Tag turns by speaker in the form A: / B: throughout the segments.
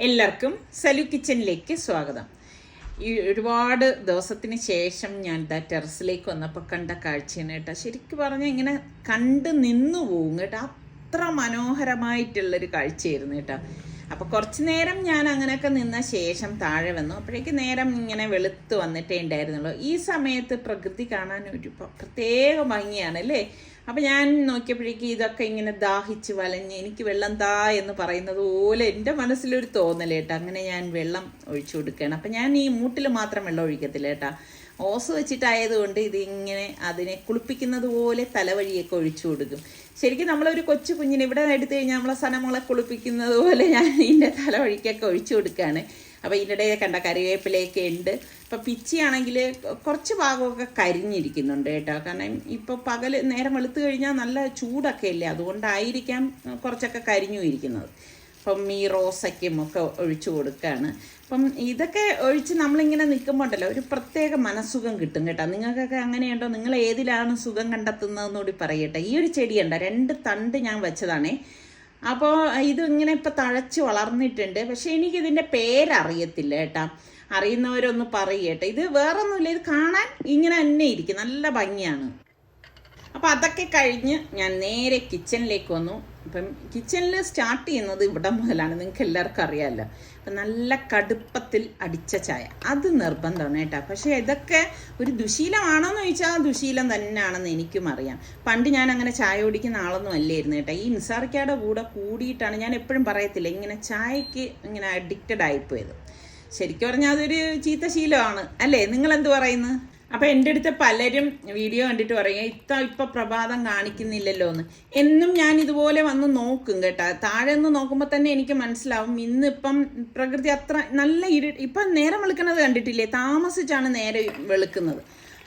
A: എല്ലാവർക്കും സലു കിച്ചണിലേക്ക് സ്വാഗതം. ഈ ഒരുപാട് ദിവസത്തിന് ശേഷം ഞാൻ ടെറസിലേക്ക് വന്നപ്പോൾ കണ്ട കാഴ്ചയാണ് കേട്ടോ. ശരിക്കും പറഞ്ഞാൽ ഇങ്ങനെ കണ്ട് നിന്നു പോകും കേട്ടോ. അത്ര മനോഹരമായിട്ടുള്ളൊരു കാഴ്ചയായിരുന്നു കേട്ടോ. അപ്പോൾ കുറച്ച് നേരം ഞാൻ അങ്ങനെയൊക്കെ നിന്ന ശേഷം താഴെ വന്നു. അപ്പോഴേക്ക് നേരം ഇങ്ങനെ വെളുത്ത് വന്നിട്ടേ ഉണ്ടായിരുന്നുള്ളൂ. ഈ സമയത്ത് പ്രകൃതി കാണാൻ ഒരു പ്രത്യേക ഭംഗിയാണ് അല്ലേ. അപ്പം ഞാൻ നോക്കിയപ്പോഴേക്ക് ഇതൊക്കെ ഇങ്ങനെ ദാഹിച്ച് വലഞ്ഞ് എനിക്ക് വെള്ളം താ എന്ന് പറയുന്നത് പോലെ എൻ്റെ മനസ്സിലൊരു തോന്നലേട്ടാ. അങ്ങനെ ഞാൻ വെള്ളം ഒഴിച്ചു കൊടുക്കുകയാണ്. അപ്പം ഞാൻ ഈ മൂട്ടിൽ മാത്രം വെള്ളം ഒഴിക്കത്തില്ല കേട്ടാ. ഓസ് വെച്ചിട്ടായതുകൊണ്ട് ഇതിങ്ങനെ അതിനെ കുളിപ്പിക്കുന്നത് പോലെ തലവഴിയൊക്കെ ഒഴിച്ചു കൊടുക്കും. ശരിക്കും നമ്മളൊരു കൊച്ചു കുഞ്ഞിനെ ഇവിടെ എടുത്തു കഴിഞ്ഞാൽ നമ്മളെ സനമോളെ കുളിപ്പിക്കുന്നത് പോലെ ഞാൻ ഇതിൻ്റെ തലവഴിക്കൊക്കെ ഒഴിച്ചു കൊടുക്കുകയാണ്. അപ്പോൾ ഇതിൻ്റെ കണ്ട കറിവേപ്പിലയൊക്കെ ഉണ്ട്. ഇപ്പം പിച്ചിയാണെങ്കിൽ കുറച്ച് ഭാഗമൊക്കെ കരിഞ്ഞിരിക്കുന്നുണ്ട് കേട്ടോ. കാരണം ഇപ്പോൾ പകൽ നേരം വെളുത്ത് കഴിഞ്ഞാൽ നല്ല ചൂടൊക്കെ ഇല്ലേ, അതുകൊണ്ടായിരിക്കാം കുറച്ചൊക്കെ കരിഞ്ഞു ഇരിക്കുന്നത്. അപ്പം ഈ റോസയ്ക്കും ഒക്കെ ഒഴിച്ചു കൊടുക്കുകയാണ്. അപ്പം ഇതൊക്കെ ഒഴിച്ച് നമ്മളിങ്ങനെ നിൽക്കുമ്പോൾ ഉണ്ടല്ലോ ഒരു പ്രത്യേക മനസ്സുഖം കിട്ടും കേട്ടോ. നിങ്ങൾക്കൊക്കെ അങ്ങനെയുണ്ടോ? നിങ്ങൾ ഏതിലാണ് സുഖം കണ്ടെത്തുന്നതെന്നുകൂടി പറയട്ടെ. ഈ ഒരു ചെടിയുണ്ട്, 2 തണ്ട് ഞാൻ വെച്ചതാണേ. അപ്പോൾ ഇതിങ്ങനെ ഇപ്പം തഴച്ച് വളർന്നിട്ടുണ്ട്. പക്ഷേ എനിക്കിതിൻ്റെ പേരറിയത്തില്ല കേട്ടോ. അറിയുന്നവരൊന്ന് പറയട്ടെ. ഇത് വേറൊന്നുമില്ല, ഇത് കാണാൻ ഇങ്ങനെ തന്നെ ഇരിക്കും, നല്ല ഭംഗിയാണ്. അപ്പോൾ അതൊക്കെ കഴിഞ്ഞ് ഞാൻ നേരെ കിച്ചണിലേക്ക് വന്നു. അപ്പം കിച്ചണിൽ സ്റ്റാർട്ട് ചെയ്യുന്നത് ഇവിടെ മുതലാണ്, നിങ്ങൾക്ക് എല്ലാവർക്കും അറിയാമല്ലോ. അപ്പം നല്ല കടുപ്പത്തിൽ അടിച്ച ചായ അത് നിർബന്ധമാണ് കേട്ടോ. പക്ഷേ ഇതൊക്കെ ഒരു ദുശീലമാണോയെന്ന് ചോദിച്ചാൽ ദുശീലം തന്നെയാണെന്ന് എനിക്കും അറിയാം. പണ്ട് ഞാൻ അങ്ങനെ ചായ കുടിക്കുന്ന ആളൊന്നും അല്ലായിരുന്നു കേട്ടോ. ഈ നിസാർക്കയുടെ കൂടെ കൂടിയിട്ടാണ്, ഞാൻ എപ്പോഴും പറയത്തില്ല, ഇങ്ങനെ ചായക്ക് ഇങ്ങനെ അഡിക്റ്റഡ് ആയിപ്പോയത്. ശരിക്കും പറഞ്ഞാൽ അതൊരു ചീത്ത ശീലമാണ് അല്ലേ. നിങ്ങളെന്ത് പറയുന്നു? അപ്പം എൻ്റെ അടുത്ത് പലരും വീഡിയോ കണ്ടിട്ട് പറയുക ഇപ്പം പ്രഭാതം കാണിക്കുന്നില്ലല്ലോ എന്ന്. എന്നും ഞാൻ ഇതുപോലെ വന്ന് നോക്കും കേട്ടോ. താഴെ നിന്ന് നോക്കുമ്പോൾ തന്നെ എനിക്ക് മനസ്സിലാവും ഇന്നിപ്പം പ്രകൃതി അത്ര നല്ല ഇപ്പം നേരം വെളുക്കുന്നത് കണ്ടിട്ടില്ലേ, താമസിച്ചാണ് നേരെ വെളുക്കുന്നത്.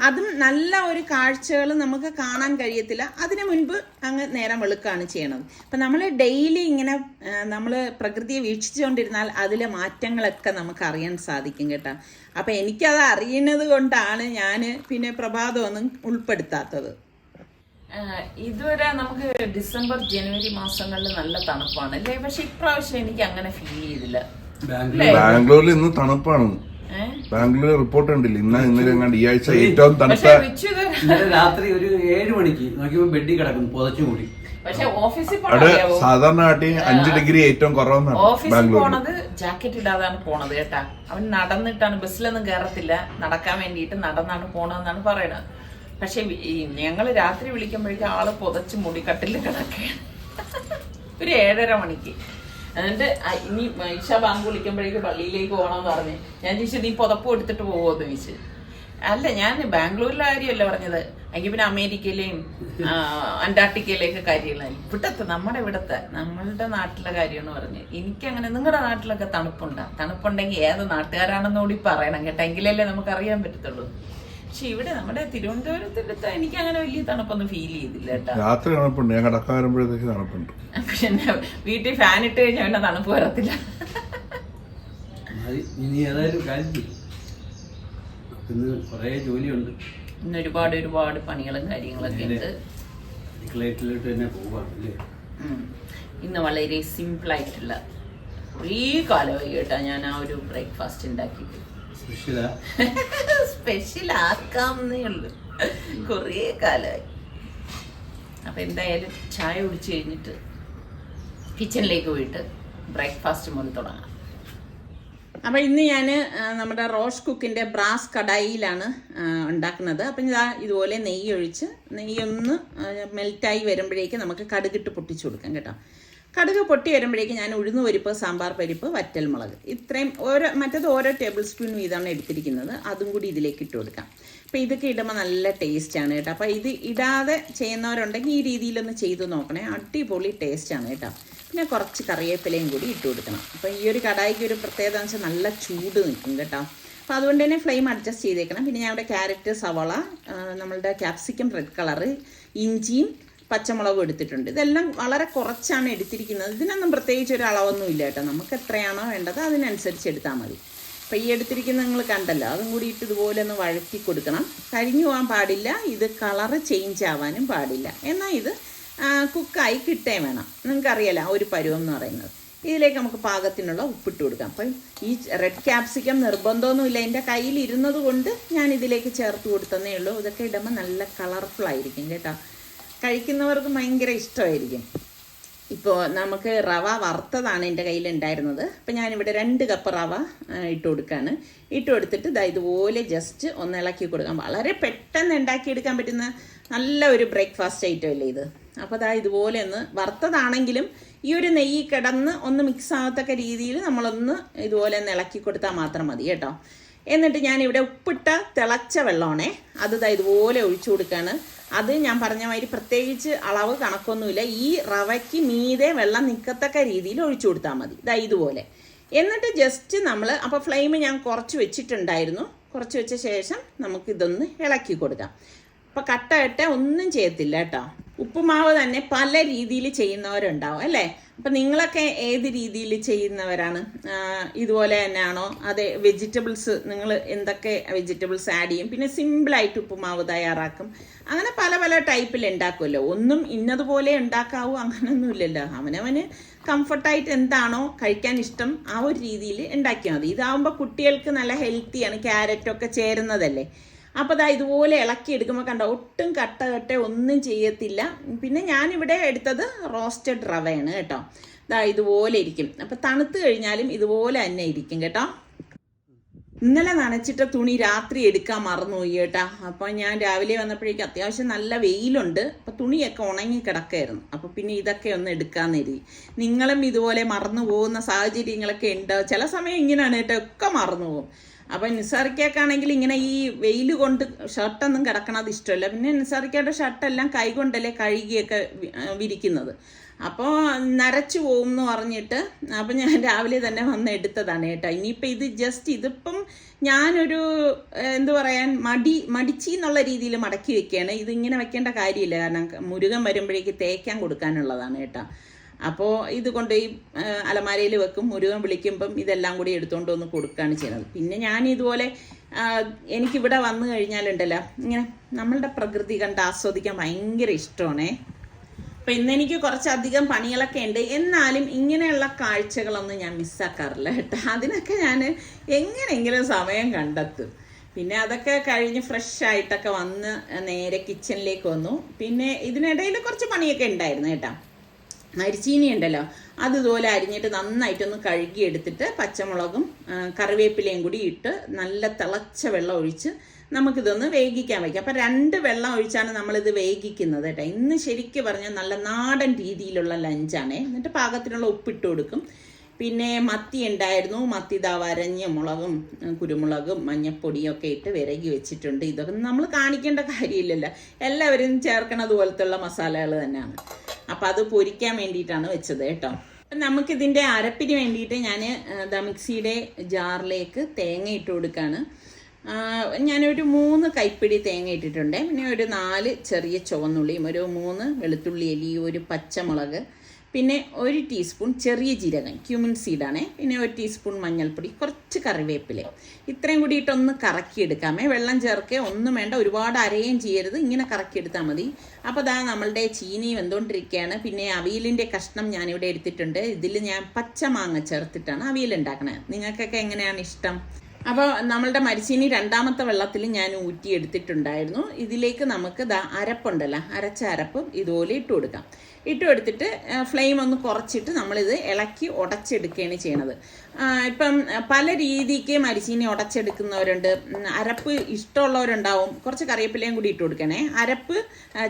A: അതും നല്ല ഒരു കാഴ്ചകൾ നമുക്ക് കാണാൻ കഴിയത്തില്ല. അതിനു മുൻപ് അങ്ങ് നേരം വെളുക്കുകയാണ് ചെയ്യണത്. അപ്പം നമ്മൾ ഡെയിലി ഇങ്ങനെ നമ്മൾ പ്രകൃതിയെ വീക്ഷിച്ചുകൊണ്ടിരുന്നാൽ അതിലെ മാറ്റങ്ങളൊക്കെ നമുക്ക് അറിയാൻ സാധിക്കും കേട്ടോ. അപ്പം എനിക്കത് അറിയുന്നത് കൊണ്ടാണ് ഞാൻ പിന്നെ പ്രഭാതമൊന്നും ഉൾപ്പെടുത്താത്തത്. ഇതുവരെ നമുക്ക് ഡിസംബർ ജനുവരി മാസങ്ങളിൽ നല്ല തണുപ്പാണ് അല്ലേ. പക്ഷെ ഇപ്രാവശ്യം എനിക്ക് അങ്ങനെ ഫീൽ ചെയ്തില്ല.
B: ബാംഗ്ലൂരിൽ ഇന്ന് തണുപ്പാണ്. ബാംഗ്ലൂർ റിപ്പോർട്ട് ഉണ്ടില്ല ഇന്നലെ ഈ ആഴ്ച ഏറ്റവും തണുത്ത.
C: രാത്രി ഒരു 7 മണിക്ക് നോക്കിയപ്പോൾ ബെഡിൽ കിടക്കുന്നു പുതച്ചു കൂടി.
B: അവിടെ സാധാരണ 5 ഡിഗ്രി ഏറ്റവും കുറവാണ്.
A: ഓഫീസിൽ പോണത് ജാക്കറ്റ് ഇടാതാണ് പോണത് കേട്ടാ. അവൻ നടന്നിട്ടാണ്, ബസ്സിലൊന്നും കയറത്തില്ല, നടക്കാൻ വേണ്ടിയിട്ട് നടന്നാണ് പോണതെന്നാണ് പറയണത്. പക്ഷെ ഞങ്ങള് രാത്രി വിളിക്കുമ്പോഴേക്കും ആള് പുതച്ച് മുടി കട്ടിൽ കിടക്കുകയാണ് ഒരു 7:30 മണിക്ക്. എന്നിട്ട് ഇനി ഇഷ ബാങ്ക് വിളിക്കുമ്പോഴേക്ക് പള്ളിയിലേക്ക് പോകണമെന്ന് പറഞ്ഞ് ഞാൻ ചോദിച്ചു നീ പുതപ്പ് എടുത്തിട്ട് പോകുമോന്ന് ചോദിച്ചു. അല്ല, ഞാൻ ബാംഗ്ലൂരിലെ കാര്യമല്ല പറഞ്ഞത്, എങ്കിൽ പിന്നെ അമേരിക്കയിലെയും അന്റാർട്ടിക്കയിലെയൊക്കെ കാര്യങ്ങളായി. നമ്മളുടെ നാട്ടിലെ കാര്യമെന്ന് പറഞ്ഞ് എനിക്കങ്ങനെ. നിങ്ങളുടെ നാട്ടിലൊക്കെ തണുപ്പുണ്ടെങ്കിൽ ഏത് നാട്ടുകാരാണെന്ന് കൂടി പറയണം കേട്ടോ, എങ്കിലല്ലേ നമുക്ക് അറിയാൻ പറ്റത്തുള്ളൂ. പക്ഷെ ഇവിടെ നമ്മുടെ തിരുവനന്തപുരത്തിൻ്റെ എനിക്ക് അങ്ങനെ വലിയ തണുപ്പൊന്നും ഫീൽ ചെയ്തില്ല കേട്ടോ.
B: രാത്രി തണുപ്പുണ്ട്, ഞാൻ കടക്കാറുമ്പോഴത്തേക്ക് തണുപ്പുണ്ട്.
A: പിന്നെ വീട്ടിൽ ഫാൻ ഇട്ട് കഴിഞ്ഞാൽ പിന്നെ തണുപ്പ് വരത്തില്ല.
C: ഇനി ഏതായാലും ഇന്ന് കുറേ ജോലിയുണ്ട്.
A: ഇന്ന് ഒരുപാട് പണികളും കാര്യങ്ങളൊക്കെ ഉണ്ട്.
C: അടുക്കളയിലോട്ട് തന്നെ പോവാണല്ലേ.
A: ഇന്ന് വളരെ സിമ്പിളായിട്ടുള്ള കുറേ കാലമായി കേട്ടോ ഞാൻ ആ ഒരു ബ്രേക്ക്ഫാസ്റ്റ് ഉണ്ടാക്കിയിട്ട്. സ്പെഷ്യൽ ആക്കാമെന്നേ ഉള്ളൂ, കുറേ കാലമായി. അപ്പം എന്തായാലും ചായ കുടിച്ച് കഴിഞ്ഞിട്ട് കിച്ചണിലേക്ക് പോയിട്ട് ബ്രേക്ക്ഫാസ്റ്റ് മുതൽ തുടങ്ങാം. അപ്പം ഇന്ന് ഞാൻ നമ്മുടെ റോഷ് കുക്കിൻ്റെ ബ്രാസ് കടായിലാണ് ഉണ്ടാക്കുന്നത്. അപ്പം ഇതുപോലെ നെയ്യ് ഒഴിച്ച് നെയ്യൊന്ന് മെൽറ്റായി വരുമ്പോഴേക്ക് നമുക്ക് കടുകിട്ട് പൊട്ടിച്ചു കൊടുക്കാം കേട്ടോ. കടുക് പൊട്ടി വരുമ്പോഴേക്ക് ഞാൻ ഉഴുന്ന് പരിപ്പ്, സാമ്പാർ പരിപ്പ്, വറ്റൽമുളക് ഇത്രയും മറ്റേത് ഓരോ ടേബിൾ സ്പൂൺ വീതമാണ് എടുത്തിരിക്കുന്നത്. അതും കൂടി ഇതിലേക്ക് ഇട്ട് കൊടുക്കാം. അപ്പോൾ ഇതൊക്കെ ഇടുമ്പോൾ നല്ല ടേസ്റ്റാണ് കേട്ടോ. അപ്പോൾ ഇത് ഇടാതെ ചെയ്യുന്നവരുണ്ടെങ്കിൽ ഈ രീതിയിലൊന്ന് ചെയ്ത് നോക്കണേ, അടിപൊളി ടേസ്റ്റാണ് കേട്ടോ. പിന്നെ കുറച്ച് കറിവേപ്പിലയും കൂടി ഇട്ട് കൊടുക്കണം. അപ്പോൾ ഈ ഒരു കടായിക്ക് ഒരു പ്രത്യേകത എന്ന് വെച്ചാൽ നല്ല ചൂട് നിൽക്കും കേട്ടോ. അപ്പോൾ അതുകൊണ്ട് തന്നെ ഫ്ലെയിം അഡ്ജസ്റ്റ് ചെയ്തേക്കണം. പിന്നെ ഞാൻ ഇവിടെ ക്യാരറ്റ്, സവോള, നമ്മളുടെ ക്യാപ്സിക്കം റെഡ് കളറ്, ഇഞ്ചിയും പച്ചമുളകും എടുത്തിട്ടുണ്ട്. ഇതെല്ലാം വളരെ കുറച്ചാണ് എടുത്തിരിക്കുന്നത്. ഇതിനൊന്നും പ്രത്യേകിച്ച് ഒരു അളവൊന്നും ഇല്ല കേട്ടോ. നമുക്ക് എത്രയാണോ വേണ്ടത് അതിനനുസരിച്ച് എടുത്താൽ മതി. അപ്പോൾ ഈ എടുത്തിരിക്കുന്നത് നിങ്ങൾ കണ്ടല്ലോ, അതും കൂടി ഇട്ട് ഇതുപോലെ ഒന്ന് വഴറ്റി കൊടുക്കണം. കരിഞ്ഞു പോകാൻ പാടില്ല, ഇത് കളറ് ചേഞ്ച് ആവാനും പാടില്ല. എന്നാൽ ഇത് കുക്കായി കിട്ടേ വേണം. നിങ്ങൾക്കറിയാലോ ആ ഒരു പരുവം എന്ന് പറയുന്നത്. ഇതിലേക്ക് നമുക്ക് പാകത്തിനുള്ള ഉപ്പിട്ട് കൊടുക്കാം. അപ്പം ഈ റെഡ് ക്യാപ്സിക്കം നിർബന്ധമൊന്നുമില്ല, എൻ്റെ കയ്യിൽ ഇരുന്നത് കൊണ്ട് ഞാൻ ഇതിലേക്ക് ചേർത്ത് കൊടുത്തതേ ഉള്ളൂ. ഇതൊക്കെ ഇടുമ്പോൾ നല്ല കളർഫുള്ളായിരിക്കും കേട്ടോ, കഴിക്കുന്നവർക്ക് ഭയങ്കര ഇഷ്ടമായിരിക്കും. ഇപ്പോൾ നമുക്ക് റവ വറുത്തതാണ് എൻ്റെ കയ്യിലുണ്ടായിരുന്നത്. അപ്പോൾ ഞാനിവിടെ 2 കപ്പ് റവ ഇട്ട് കൊടുക്കുകയാണ്. ഇട്ട് കൊടുത്തിട്ട് ഇതുപോലെ ജസ്റ്റ് ഒന്ന് ഇളക്കി കൊടുക്കാം. വളരെ പെട്ടെന്ന് ഉണ്ടാക്കിയെടുക്കാൻ പറ്റുന്ന നല്ല ഒരു ബ്രേക്ക്ഫാസ്റ്റ് ഐറ്റം അല്ലേ ഇത്. അപ്പോൾ ഇതുപോലെ ഒന്ന് വറുത്തതാണെങ്കിലും ഈ ഒരു നെയ്യ് കിടന്ന് ഒന്ന് മിക്സ് ആകത്തക്ക രീതിയിൽ നമ്മളൊന്ന് ഇതുപോലെ ഒന്ന് ഇളക്കി കൊടുത്താൽ മാത്രം മതി കേട്ടോ. എന്നിട്ട് ഞാനിവിടെ ഉപ്പിട്ട തിളച്ച വെള്ളമാണേ, അത് ഇതുപോലെ ഒഴിച്ചു കൊടുക്കുകയാണ്. അത് ഞാൻ പറഞ്ഞ മാതിരി പ്രത്യേകിച്ച് അളവ് കണക്കൊന്നുമില്ല, ഈ റവയ്ക്ക് മീതെ വെള്ളം നിൽക്കത്തക്ക രീതിയിൽ ഒഴിച്ചു കൊടുത്താൽ മതി. ഇതുപോലെ. എന്നിട്ട് ജസ്റ്റ് നമ്മൾ അപ്പോൾ ഫ്ലെയിം ഞാൻ കുറച്ച് വെച്ചിട്ടുണ്ടായിരുന്നു. കുറച്ച് വെച്ച ശേഷം നമുക്കിതൊന്ന് ഇളക്കി കൊടുക്കാം. അപ്പോൾ കട്ട ഒന്നും ചെയ്യത്തില്ല കേട്ടോ. ഉപ്പുമാവ് തന്നെ പല രീതിയിൽ ചെയ്യുന്നവരുണ്ടാവും അല്ലേ. അപ്പം നിങ്ങളൊക്കെ ഏത് രീതിയിൽ ചെയ്യുന്നവരാണ്? ഇതുപോലെ തന്നെയാണോ? അതെ, വെജിറ്റബിൾസ് നിങ്ങൾ എന്തൊക്കെ വെജിറ്റബിൾസ് ആഡ് ചെയ്യും? പിന്നെ സിമ്പിളായിട്ട് ഉപ്പുമാവ് തയ്യാറാക്കും. അങ്ങനെ പല പല ടൈപ്പിൽ ഉണ്ടാക്കുമല്ലോ. ഒന്നും ഇന്നതുപോലെ ഉണ്ടാക്കാവൂ അങ്ങനെയൊന്നുമില്ലല്ലോ. അവനവന് കംഫർട്ടായിട്ട് എന്താണോ കഴിക്കാൻ ഇഷ്ടം ആ ഒരു രീതിയിൽ ഉണ്ടാക്കിയാൽ മതി. ഇതാവുമ്പോൾ കുട്ടികൾക്ക് നല്ല ഹെൽത്തിയാണ്, ക്യാരറ്റൊക്കെ ചേരുന്നതല്ലേ. അപ്പോൾ ഇതുപോലെ ഇളക്കി എടുക്കുമ്പോൾ കണ്ടോ, ഒട്ടും കട്ട ഒന്നും ചെയ്യത്തില്ല. പിന്നെ ഞാനിവിടെ എടുത്തത് റോസ്റ്റഡ് റവയാണ് കേട്ടോ. ഇതുപോലെ ഇരിക്കും. അപ്പോൾ തണുത്ത് കഴിഞ്ഞാലും ഇതുപോലെ തന്നെ ഇരിക്കും കേട്ടോ. ഇന്നലെ നനച്ചിട്ട തുണി രാത്രി എടുക്കാൻ മറന്നുപോയി കേട്ടോ. അപ്പോൾ ഞാൻ രാവിലെ വന്നപ്പോഴേക്കും അത്യാവശ്യം നല്ല വെയിലുണ്ട്. അപ്പോൾ തുണിയൊക്കെ ഉണങ്ങി കിടക്കായിരുന്നു. അപ്പോൾ പിന്നെ ഇതൊക്കെ ഒന്ന് എടുക്കാമെന്ന് കരുതി. നിങ്ങളും ഇതുപോലെ മറന്നു പോകുന്ന സാഹചര്യങ്ങളൊക്കെ ഉണ്ട്. ചില സമയം ഇങ്ങനെയാണ് കേട്ടോ, ഒക്കെ മറന്നു പോകും. അപ്പം നിസാറിക്കാണെങ്കിൽ ഇങ്ങനെ ഈ വെയിൽ കൊണ്ട് ഷർട്ടൊന്നും കിടക്കണത് ഇഷ്ടമല്ല. പിന്നെ നിസാറിക്കയുടെ ഷർട്ടെല്ലാം കൈകൊണ്ടല്ലേ കഴുകിയൊക്കെ വിരിക്കുന്നത്. അപ്പോൾ നരച്ചു പോകും എന്ന് പറഞ്ഞിട്ട് അപ്പം ഞാൻ രാവിലെ തന്നെ വന്ന് എടുത്തതാണ് കേട്ടോ. ഇനിയിപ്പോൾ ഇത് ജസ്റ്റ് ഇതിപ്പം ഞാനൊരു എന്തു പറയാൻ മടിച്ചി എന്നുള്ള രീതിയിൽ മടക്കി വെക്കുകയാണ്. ഇതിങ്ങനെ വെക്കേണ്ട കാര്യമില്ല, കാരണം മുരുകൻ വരുമ്പോഴേക്ക് തേക്കാൻ കൊടുക്കാനുള്ളതാണ് കേട്ടോ. അപ്പോൾ ഇത് കൊണ്ട് ഈ അലമാരയിൽ വെക്കും. മുരുകൻ വിളിക്കുമ്പം ഇതെല്ലാം കൂടി എടുത്തുകൊണ്ട് ഒന്ന് കൊടുക്കുകയാണ് ചെയ്യുന്നത്. പിന്നെ ഞാൻ ഇതുപോലെ എനിക്കിവിടെ വന്നു കഴിഞ്ഞാലുണ്ടല്ലോ, ഇങ്ങനെ നമ്മളുടെ പ്രകൃതി കണ്ട് ആസ്വദിക്കാൻ ഭയങ്കര ഇഷ്ടമാണേ. അപ്പം ഇന്നെനിക്ക് കുറച്ചധികം പണികളൊക്കെ ഉണ്ട്, എന്നാലും ഇങ്ങനെയുള്ള കാഴ്ചകളൊന്നും ഞാൻ മിസ്സാക്കാറില്ല കേട്ടോ. അതിനൊക്കെ ഞാൻ എങ്ങനെയെങ്കിലും സമയം കണ്ടെത്തും. പിന്നെ അതൊക്കെ കഴിഞ്ഞ് ഫ്രഷ് ആയിട്ടൊക്കെ വന്ന് നേരെ കിച്ചണിലേക്ക് വന്നു. പിന്നെ ഇതിനിടയിൽ കുറച്ച് പണിയൊക്കെ ഉണ്ടായിരുന്നു കേട്ടോ. മരിച്ചീനി ഉണ്ടല്ലോ, അതുപോലെ അരിഞ്ഞിട്ട് നന്നായിട്ടൊന്ന് കഴുകിയെടുത്തിട്ട് പച്ചമുളകും കറിവേപ്പിലയും കൂടി ഇട്ട് നല്ല തിളച്ച വെള്ളം ഒഴിച്ച് നമുക്കിതൊന്ന് വേവിക്കാൻ വയ്ക്കാം. അപ്പം 2 വെള്ളം ഒഴിച്ചാണ് നമ്മളിത് വേവിക്കുന്നത് കേട്ടോ. ഇന്ന് ശരിക്കും പറഞ്ഞാൽ നല്ല നാടൻ രീതിയിലുള്ള ലഞ്ചാണേ. എന്നിട്ട് പാകത്തിനുള്ള ഉപ്പിട്ട് കൊടുക്കും. പിന്നെ മത്തി ഉണ്ടായിരുന്നു. മത്തി വരഞ്ഞ മുളകും കുരുമുളകും മഞ്ഞപ്പൊടിയും ഒക്കെ ഇട്ട് വിരകി വെച്ചിട്ടുണ്ട്. ഇതൊക്കെ നമ്മൾ കാണിക്കേണ്ട കാര്യമില്ലല്ലോ, എല്ലാവരും ചേർക്കണത് പോലത്തുള്ള മസാലകൾ തന്നെയാണ്. അപ്പം അത് പൊരിക്കാൻ വേണ്ടിയിട്ടാണ് വെച്ചത് കേട്ടോ. അപ്പം നമുക്കിതിൻ്റെ അരപ്പിന് വേണ്ടിയിട്ട് ഞാൻ മിക്സിയുടെ ജാറിലേക്ക് തേങ്ങ ഇട്ട് കൊടുക്കുകയാണ്. ഞാനൊരു 3 കൈപ്പിടി തേങ്ങ ഇട്ടിട്ടുണ്ട്. പിന്നെ ഒരു 4 ചെറിയ ചുവന്നുള്ളിയും ഒരു 3 വെളുത്തുള്ളി അല്ലി, ഒരു പച്ചമുളക്, പിന്നെ 1 ടീസ്പൂൺ ചെറിയ ജീരകം, ക്യൂമിൻ സീഡാണേ, പിന്നെ 1 ടീസ്പൂൺ മഞ്ഞൾപ്പൊടി, കുറച്ച് കറിവേപ്പില, ഇത്രയും കൂടി ഇട്ടൊന്ന് കറക്കിയെടുക്കാമേ. വെള്ളം ചേർക്കുക ഒന്നും വേണ്ട, ഒരുപാട് അരയും ചെയ്യരുത്, ഇങ്ങനെ കറക്കിയെടുത്താൽ മതി. അപ്പോൾ നമ്മളുടെ ചീനി വെന്തുകൊണ്ടിരിക്കുകയാണ്. പിന്നെ അവിയലിൻ്റെ കഷ്ണം ഞാനിവിടെ എടുത്തിട്ടുണ്ട്. ഇതിൽ ഞാൻ പച്ചമാങ്ങ ചേർത്തിട്ടാണ് അവിയൽ ഉണ്ടാക്കണത്. നിങ്ങൾക്കൊക്കെ എങ്ങനെയാണ് ഇഷ്ടം? അപ്പോൾ നമ്മളുടെ മരിച്ചീനി 2ാമത്തെ വെള്ളത്തിൽ ഞാൻ ഊറ്റിയെടുത്തിട്ടുണ്ടായിരുന്നു. ഇതിലേക്ക് നമുക്ക് അരപ്പുണ്ടല്ലോ, അരച്ച അരപ്പും ഇതുപോലെ ഇട്ട് കൊടുക്കാം. ഇട്ട് കൊടുത്തിട്ട് ഫ്ലെയിം ഒന്ന് കുറച്ചിട്ട് നമ്മളിത് ഇളക്കി ഉടച്ചെടുക്കുകയാണ് ചെയ്യണത്. ഇപ്പം പല രീതിക്ക് മരിച്ചീനി ഉടച്ചെടുക്കുന്നവരുണ്ട്. അരപ്പ് ഇഷ്ടമുള്ളവരുണ്ടാവും. കുറച്ച് കറിവേപ്പിലയും കൂടി ഇട്ട് കൊടുക്കണേ. അരപ്പ്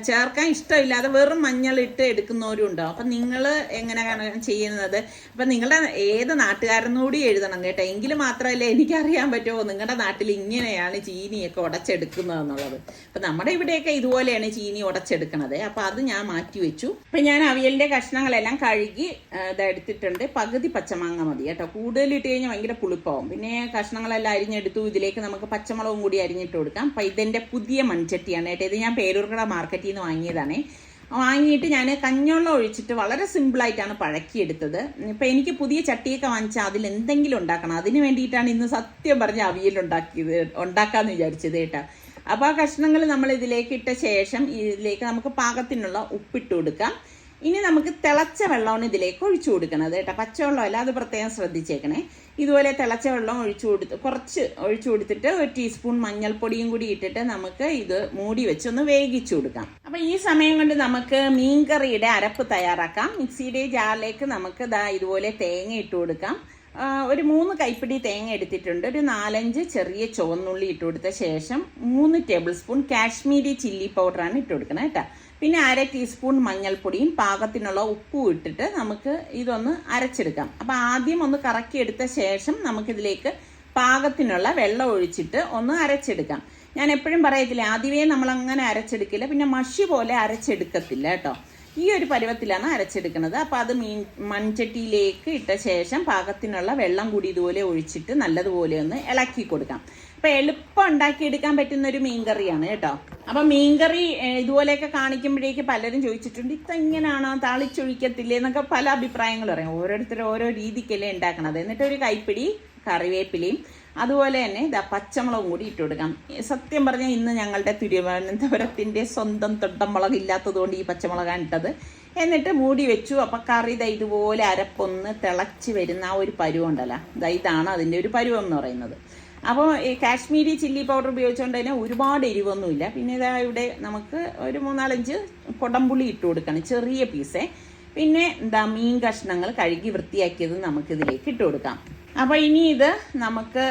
A: ചേർക്കാൻ ഇഷ്ടമില്ലാതെ വെറും മഞ്ഞളിട്ട് എടുക്കുന്നവരും ഉണ്ടാവും. അപ്പം നിങ്ങൾ എങ്ങനെയാണ് ചെയ്യുന്നത്? അപ്പം നിങ്ങളുടെ ഏത് നാട്ടുകാരനോടും എഴുതണം കേട്ടോ, എങ്കിൽ മാത്രമല്ലേ എനിക്കറിയാൻ പറ്റുമോ നിങ്ങളുടെ നാട്ടിൽ ഇങ്ങനെയാണ് ചീനിയൊക്കെ ഉടച്ചെടുക്കുന്നതെന്നുള്ളത്. അപ്പം നമ്മുടെ ഇവിടെയൊക്കെ ഇതുപോലെയാണ് ചീനി ഉടച്ചെടുക്കണത്. അപ്പം അത് ഞാൻ മാറ്റി വെച്ചു. അപ്പം ഞാൻ അവിയലിൻ്റെ കഷ്ണങ്ങളെല്ലാം കഴുകി ഇതെടുത്തിട്ടുണ്ട്. പകുതി പച്ചമാങ്ങ മതി കേട്ടോ, കൂടുതലിട്ട് കഴിഞ്ഞാൽ ഭയങ്കര പുളിപ്പാവും. പിന്നെ കഷ്ണങ്ങളെല്ലാം അരിഞ്ഞെടുത്തു. ഇതിലേക്ക് നമുക്ക് പച്ചമുളകും കൂടി അരിഞ്ഞിട്ട് കൊടുക്കാം. അപ്പം ഇതെൻ്റെ പുതിയ മൺചട്ടിയാണ് കേട്ടോ. ഇത് ഞാൻ പേരൂർക്കട മാർക്കറ്റിൽ നിന്ന് വാങ്ങിയതാണേ. വാങ്ങിയിട്ട് ഞാൻ കഞ്ഞോളം ഒഴിച്ചിട്ട് വളരെ സിമ്പിളായിട്ടാണ് പഴക്കിയെടുത്തത്. ഇപ്പം എനിക്ക് പുതിയ ചട്ടിയൊക്കെ വാങ്ങിച്ചാൽ അതിൽ എന്തെങ്കിലും ഉണ്ടാക്കണം. അതിന് വേണ്ടിയിട്ടാണ് ഇന്ന് സത്യം പറഞ്ഞ അവിയൽ ഉണ്ടാക്കാമെന്ന് വിചാരിച്ചത് കേട്ടോ. അപ്പോൾ ആ കഷ്ണങ്ങൾ നമ്മൾ ഇതിലേക്ക് ഇട്ട ശേഷം ഇതിലേക്ക് നമുക്ക് പാകത്തിനുള്ള ഉപ്പിട്ട് കൊടുക്കാം. ഇനി നമുക്ക് തിളച്ച വെള്ളമാണ് ഇതിലേക്ക് ഒഴിച്ചു കൊടുക്കണത് കേട്ടോ. പച്ചവെള്ളമല്ല, അത് പ്രത്യേകം ശ്രദ്ധിച്ചേക്കണേ. ഇതുപോലെ തിളച്ച വെള്ളം കുറച്ച് ഒഴിച്ചു കൊടുത്തിട്ട് 1 ടീസ്പൂൺ മഞ്ഞൾപ്പൊടിയും കൂടി ഇട്ടിട്ട് നമുക്ക് ഇത് മൂടി വെച്ചൊന്ന് വേവിച്ചു കൊടുക്കാം. അപ്പം ഈ സമയം കൊണ്ട് നമുക്ക് മീൻകറിയുടെ അരപ്പ് തയ്യാറാക്കാം. മിക്സിയുടെ ജാറിലേക്ക് നമുക്ക് ഇതുപോലെ തേങ്ങ ഇട്ട് കൊടുക്കാം. ഒരു 3 കൈപ്പിടി തേങ്ങ എടുത്തിട്ടുണ്ട്. ഒരു 4-5 ചെറിയ ചുവന്നുള്ളി ഇട്ട് കൊടുത്ത ശേഷം 3 ടേബിൾ സ്പൂൺ കാശ്മീരി ചില്ലി പൗഡറാണ് ഇട്ട് കൊടുക്കണം കേട്ടോ. പിന്നെ 1/2 ടീസ്പൂൺ മഞ്ഞൾപ്പൊടിയും പാകത്തിനുള്ള ഉപ്പും ഇട്ടിട്ട് നമുക്ക് ഇതൊന്ന് അരച്ചെടുക്കാം. അപ്പം ആദ്യം ഒന്ന് കറക്കി എടുത്ത ശേഷം നമുക്കിതിലേക്ക് പാകത്തിനുള്ള വെള്ളം ഒഴിച്ചിട്ട് ഒന്ന് അരച്ചെടുക്കാം. ഞാൻ എപ്പോഴും പറയത്തില്ല, ആദ്യമേ നമ്മൾ അങ്ങനെ അരച്ചെടുക്കില്ല, പിന്നെ മഷി പോലെ അരച്ചെടുക്കത്തില്ല കേട്ടോ. ഈ ഒരു പരുവത്തിലാണ് അരച്ചെടുക്കുന്നത്. അപ്പം അത് മൺചട്ടിയിലേക്ക് ഇട്ട ശേഷം പാകത്തിനുള്ള വെള്ളം കൂടി ഇതുപോലെ ഒഴിച്ചിട്ട് നല്ലതുപോലെ ഒന്ന് ഇളക്കി കൊടുക്കാം. അപ്പം എളുപ്പം ഉണ്ടാക്കിയെടുക്കാൻ പറ്റുന്ന ഒരു മീൻകറിയാണ് കേട്ടോ. അപ്പം മീൻകറി ഇതുപോലെയൊക്കെ കാണിക്കുമ്പോഴേക്ക് പലരും ചോദിച്ചിട്ടുണ്ട്, ഇതെങ്ങനെയാണോ താളിച്ചൊഴിക്കത്തില്ലേ എന്നൊക്കെ പല അഭിപ്രായങ്ങൾ പറയും. ഓരോരുത്തരും ഓരോ രീതിക്കല്ലേ ഉണ്ടാക്കണത്. എന്നിട്ട് ഒരു കൈപ്പിടി കറിവേപ്പിലയും അതുപോലെ തന്നെ പച്ചമുളകും കൂടി ഇട്ട് കൊടുക്കാം. സത്യം പറഞ്ഞാൽ ഇന്ന് ഞങ്ങളുടെ തിരുവനന്തപുരത്തിൻ്റെ സ്വന്തം തൊണ്ടമുളക് ഇല്ലാത്തതുകൊണ്ട് ഈ പച്ചമുളകാണ് ഇട്ടത്. എന്നിട്ട് മൂടി വെച്ചു. അപ്പം കറി ഇതുപോലെ അരപ്പൊന്ന് തിളച്ച് വരുന്ന ആ ഒരു പരുവുണ്ടല്ലോ, ഇതാണ് അതിൻ്റെ ഒരു പരുവം എന്ന് പറയുന്നത്. അപ്പോൾ ഈ കാശ്മീരി ചില്ലി പൗഡർ ഉപയോഗിച്ചുകൊണ്ട് തന്നെ ഒരുപാട് എരിവൊന്നുമില്ല. പിന്നെ ഇവിടെ നമുക്ക് ഒരു 3-4-5 കൊടംപുളി ഇട്ട് കൊടുക്കണം, ചെറിയ പീസേ. പിന്നെ മീൻ കഷ്ണങ്ങൾ കഴുകി വൃത്തിയാക്കിയത് നമുക്കിതിലേക്ക് ഇട്ട് കൊടുക്കാം. അപ്പോൾ ഇനി ഇത് നമുക്ക്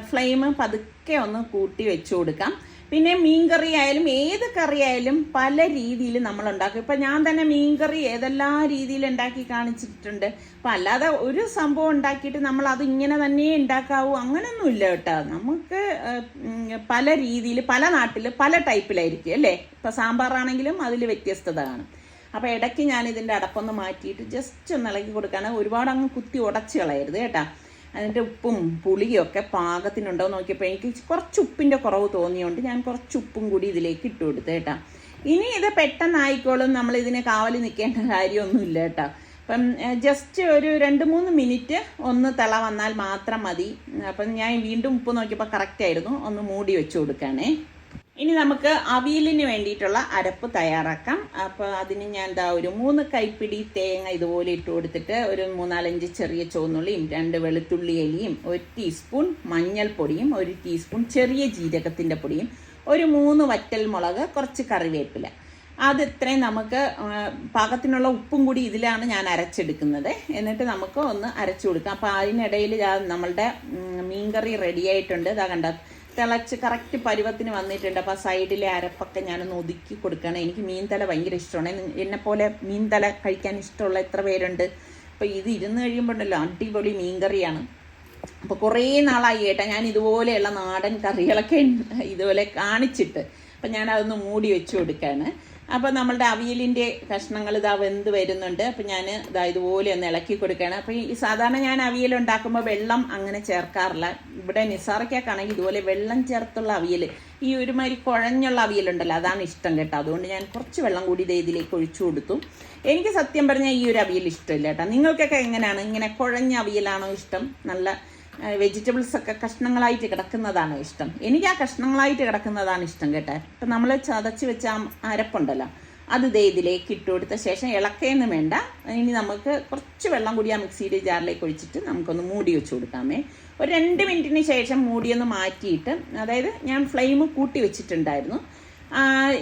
A: ഫ്ലെയിം പതുക്കെ ഒന്ന് കൂട്ടി വെച്ചു കൊടുക്കാം. പിന്നെ മീൻകറി ആയാലും ഏത് കറി ആയാലും പല രീതിയിൽ നമ്മൾ ഉണ്ടാക്കും. ഇപ്പം ഞാൻ തന്നെ മീൻകറി ഏതെല്ലാം രീതിയിൽ ഉണ്ടാക്കി കാണിച്ചിട്ടുണ്ട്. അപ്പം അല്ലാതെ ഒരു സംഭവം ഉണ്ടാക്കിയിട്ട് നമ്മൾ അത് ഇങ്ങനെ തന്നെ ഉണ്ടാക്കാവൂ അങ്ങനെയൊന്നും ഇല്ല കേട്ടോ. നമുക്ക് പല രീതിയിൽ പല നാട്ടിൽ പല ടൈപ്പിലായിരിക്കും അല്ലേ. ഇപ്പം സാമ്പാറാണെങ്കിലും അതിൽ വ്യത്യസ്തത കാണും. അപ്പോൾ ഇടയ്ക്ക് ഞാൻ ഇതിൻ്റെ അടപ്പൊന്ന് മാറ്റിയിട്ട് ജസ്റ്റ് ഒന്ന് ഇളക്കി കൊടുക്കാണ്. ഒരുപാട് അങ്ങ് കുത്തി ഉടച്ച് കളയരുത് കേട്ടോ. അതിൻ്റെ ഉപ്പും പുളിയും ഒക്കെ പാകത്തിനുണ്ടോ നോക്കിയപ്പോൾ എനിക്ക് കുറച്ച് ഉപ്പിൻ്റെ കുറവ് തോന്നിയോണ്ട് ഞാൻ കുറച്ച് ഉപ്പും കൂടി ഇതിലേക്ക് ഇട്ട് കൊടുത്തു കേട്ടോ. ഇനി ഇത് പെട്ടെന്നായിക്കോളും, നമ്മൾ ഇതിന് കാവൽ നിൽക്കേണ്ട കാര്യമൊന്നുമില്ല കേട്ടോ. അപ്പം ജസ്റ്റ് ഒരു 2-3 മിനിറ്റ് ഒന്ന് തിള വന്നാൽ മാത്രം മതി. അപ്പം ഞാൻ വീണ്ടും ഉപ്പ് നോക്കിയപ്പോൾ കറക്റ്റായിരുന്നു. ഒന്ന് മൂടി വെച്ച് കൊടുക്കുകയാണേ. ഇനി നമുക്ക് അവിയലിന് വേണ്ടിയിട്ടുള്ള അരപ്പ് തയ്യാറാക്കാം. അപ്പോൾ അതിന് ഞാൻ ഒരു 3 കൈപ്പിടി തേങ്ങ ഇതുപോലെ ഇട്ട് കൊടുത്തിട്ട് ഒരു 3-4-5 ചെറിയ ചുവന്നുള്ളിയും 2 വെളുത്തുള്ളി അല്ലിയും 1 ടീസ്പൂൺ മഞ്ഞൾപ്പൊടിയും 1 ടീസ്പൂൺ ചെറിയ ജീരകത്തിൻ്റെ പൊടിയും ഒരു 3 വറ്റൽ മുളക്, കുറച്ച് കറിവേപ്പില, അത് ഇത്രയും നമുക്ക് പാകത്തിനുള്ള ഉപ്പും കൂടി ഇതിലാണ് ഞാൻ അരച്ചെടുക്കുന്നത്. എന്നിട്ട് നമുക്ക് ഒന്ന് അരച്ചു കൊടുക്കാം. അപ്പോൾ അതിനിടയിൽ നമ്മളുടെ മീൻകറി റെഡി ആയിട്ടുണ്ട്. ഇതാ കണ്ട തിളച്ച് കറക്റ്റ് പരുവത്തിന് വന്നിട്ടുണ്ട്. അപ്പോൾ സൈഡിലെ അരപ്പൊക്കെ ഞാനൊന്ന് ഒതുക്കി കൊടുക്കുകയാണ്. എനിക്ക് മീൻതല ഭയങ്കര ഇഷ്ടമാണ്. എന്നെപ്പോലെ മീൻതല കഴിക്കാൻ ഇഷ്ടമുള്ള എത്ര പേരുണ്ട്. അപ്പോൾ ഇത് ഇരുന്ന് കഴിയുമ്പോഴല്ലോ അടിപൊളി മീൻകറിയാണ്. അപ്പോൾ കുറേ നാളായി കേട്ടോ ഞാൻ ഇതുപോലെയുള്ള നാടൻ കറികളൊക്കെ ഇതുപോലെ കാണിച്ചിട്ട്. അപ്പം ഞാനതൊന്ന് മൂടി വെച്ച് കൊടുക്കുകയാണ്. അപ്പോൾ നമ്മളുടെ അവിയലിൻ്റെ കഷ്ണങ്ങൾ വെന്ത് വരുന്നുണ്ട്. അപ്പം ഞാൻ ഇതുപോലെ ഒന്ന് ഇളക്കി കൊടുക്കുകയാണ്. അപ്പോൾ ഈ സാധാരണ ഞാൻ അവിയൽ ഉണ്ടാക്കുമ്പോൾ വെള്ളം അങ്ങനെ ചേർക്കാറില്ല. ഇവിടെ നിസാറയ്ക്കാണെങ്കിൽ ഇതുപോലെ വെള്ളം ചേർത്തുള്ള അവിയൽ, ഈ ഒരുമാതിരി കുഴഞ്ഞുള്ള അവിയലുണ്ടല്ലോ, അതാണ് ഇഷ്ടം കേട്ടോ. അതുകൊണ്ട് ഞാൻ കുറച്ച് വെള്ളം കൂടി ഇതിലേക്ക് ഒഴിച്ചു കൊടുത്തു. എനിക്ക് സത്യം പറഞ്ഞാൽ ഈ ഒരു അവിയൽ ഇഷ്ടമില്ല കേട്ടോ. നിങ്ങൾക്കൊക്കെ എങ്ങനെയാണ്? ഇങ്ങനെ കുഴഞ്ഞ അവിയലാണോ ഇഷ്ടം? നല്ല വെജിറ്റബിൾസ് ഒക്കെ കഷ്ണങ്ങളായിട്ട് കിടക്കുന്നതാണോ ഇഷ്ടം? എനിക്ക് ആ കഷ്ണങ്ങളായിട്ട് കിടക്കുന്നതാണ് ഇഷ്ടം കേട്ടോ. ഇപ്പം നമ്മൾ ചതച്ച് വെച്ച അരപ്പുണ്ടല്ലോ, അത് ഇതിലേക്ക് ഇട്ട് കൊടുത്ത ശേഷം ഇളക്കേന്ന് വേണ്ട. ഇനി നമുക്ക് കുറച്ച് വെള്ളം കൂടി ആ മിക്സിയുടെ ജാറിലേക്ക് ഒഴിച്ചിട്ട് നമുക്കൊന്ന് മൂടി വെച്ച് കൊടുക്കാമേ. ഒരു 2 മിനിറ്റിന് ശേഷം മൂടിയൊന്ന് മാറ്റിയിട്ട്, അതായത് ഞാൻ ഫ്ലെയിം കൂട്ടി വെച്ചിട്ടുണ്ടായിരുന്നു,